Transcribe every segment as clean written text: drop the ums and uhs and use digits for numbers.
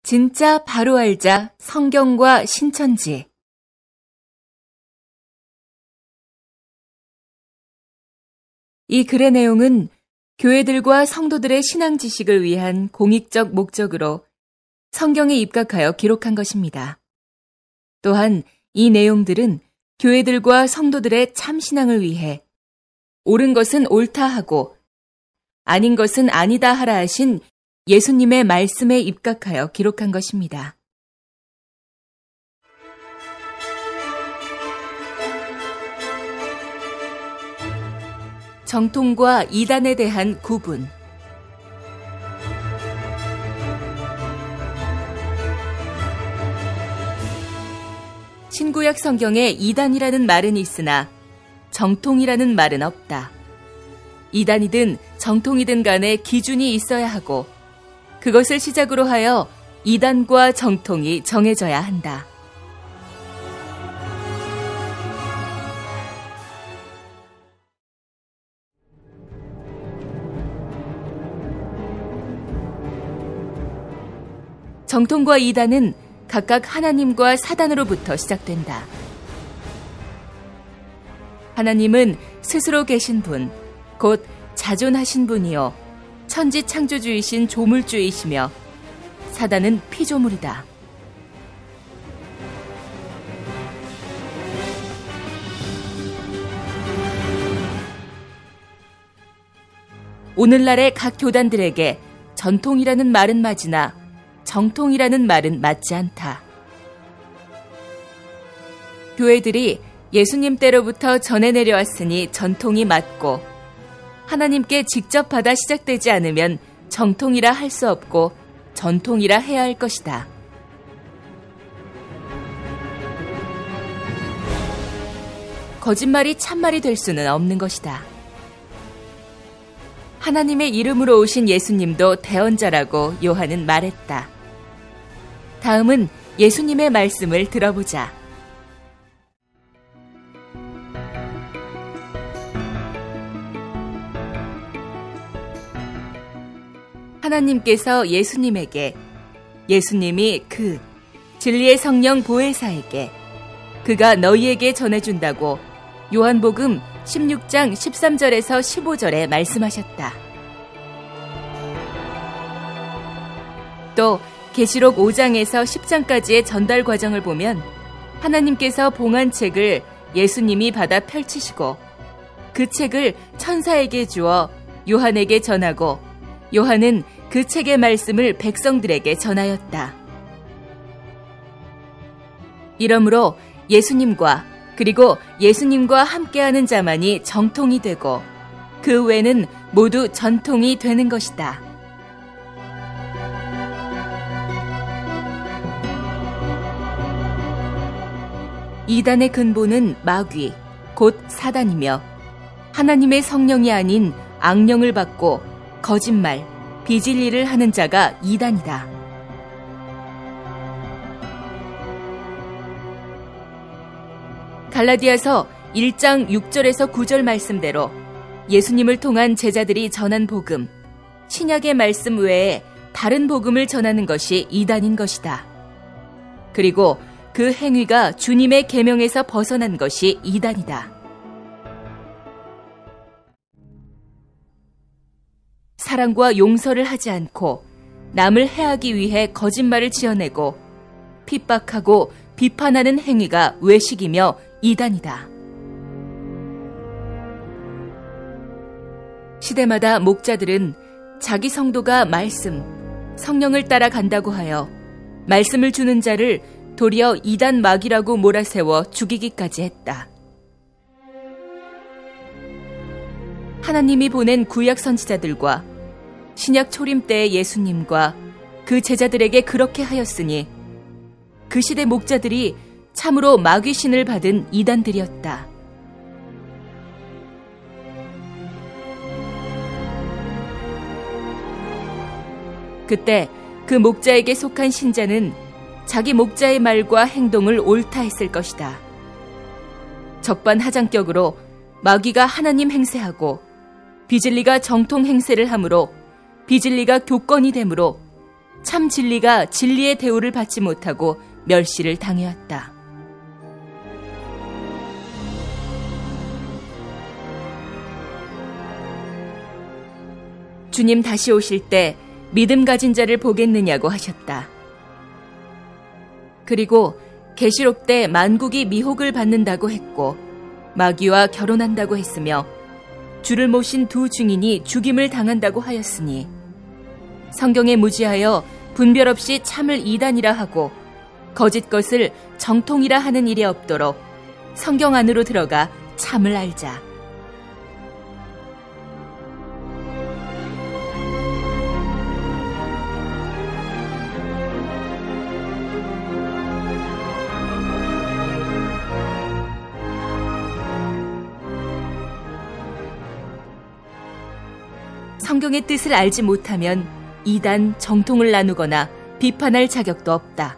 진짜 바로 알자 성경과 신천지. 이 글의 내용은 교회들과 성도들의 신앙 지식을 위한 공익적 목적으로 성경에 입각하여 기록한 것입니다. 또한 이 내용들은 교회들과 성도들의 참신앙을 위해 옳은 것은 옳다 하고 아닌 것은 아니다 하라 하신 예수님의 말씀에 입각하여 기록한 것입니다. 정통과 이단에 대한 구분. 신구약 성경에 이단이라는 말은 있으나 정통이라는 말은 없다. 이단이든 정통이든 간에 기준이 있어야 하고 그것을 시작으로 하여 이단과 정통이 정해져야 한다. 정통과 이단은 각각 하나님과 사단으로부터 시작된다. 하나님은 스스로 계신 분, 곧 자존하신 분이요 천지 창조주이신 조물주이시며 사단은 피조물이다. 오늘날의 각 교단들에게 전통이라는 말은 맞으나 정통이라는 말은 맞지 않다. 교회들이 예수님 때로부터 전해 내려왔으니 전통이 맞고 하나님께 직접 받아 시작되지 않으면 정통이라 할 수 없고 전통이라 해야 할 것이다. 거짓말이 참말이 될 수는 없는 것이다. 하나님의 이름으로 오신 예수님도 대언자라고 요한은 말했다. 다음은 예수님의 말씀을 들어보자. 하나님께서 예수님에게, 예수님이 그 진리의 성령 보혜사에게 그가 너희에게 전해준다고 요한복음 16장 13절에서 15절에 말씀하셨다. 또 계시록 5장에서 10장까지의 전달 과정을 보면 하나님께서 봉한 책을 예수님이 받아 펼치시고 그 책을 천사에게 주어 요한에게 전하고 요한은 그 책의 말씀을 백성들에게 전하였다. 이러므로 예수님과 그리고 예수님과 함께하는 자만이 정통이 되고 그 외는 모두 전통이 되는 것이다. 이단의 근본은 마귀, 곧 사단이며 하나님의 성령이 아닌 악령을 받고 거짓말, 비진리를 하는 자가 이단이다. 갈라디아서 1장 6절에서 9절 말씀대로 예수님을 통한 제자들이 전한 복음, 신약의 말씀 외에 다른 복음을 전하는 것이 이단인 것이다. 그리고 그 행위가 주님의 계명에서 벗어난 것이 이단이다. 사랑과 용서를 하지 않고 남을 해하기 위해 거짓말을 지어내고 핍박하고 비판하는 행위가 외식이며 이단이다. 시대마다 목자들은 자기 성도가 말씀, 성령을 따라 간다고 하여 말씀을 주는 자를 도리어 이단 마귀라고 몰아세워 죽이기까지 했다. 하나님이 보낸 구약 선지자들과 신약 초림 때의 예수님과 그 제자들에게 그렇게 하였으니 그 시대 목자들이 참으로 마귀신을 받은 이단들이었다. 그때 그 목자에게 속한 신자는 자기 목자의 말과 행동을 옳다 했을 것이다. 적반하장격으로 마귀가 하나님 행세하고 비진리가 정통 행세를 하므로 비진리가 교권이 되므로 참 진리가 진리의 대우를 받지 못하고 멸시를 당해왔다. 주님 다시 오실 때 믿음 가진 자를 보겠느냐고 하셨다. 그리고 계시록 때 만국이 미혹을 받는다고 했고 마귀와 결혼한다고 했으며 주를 모신 두 증인이 죽임을 당한다고 하였으니 성경에 무지하여 분별 없이 참을 이단이라 하고 거짓 것을 정통이라 하는 일이 없도록 성경 안으로 들어가 참을 알자. 성경의 뜻을 알지 못하면 이단 정통을 나누거나 비판할 자격도 없다.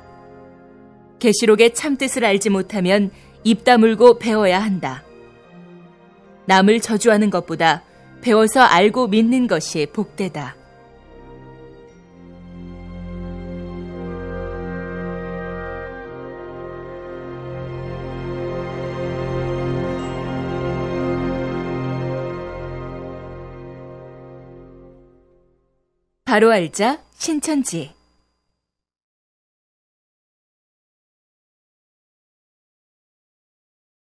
계시록의 참뜻을 알지 못하면 입 다물고 배워야 한다. 남을 저주하는 것보다 배워서 알고 믿는 것이 복되다. 바로 알자 신천지.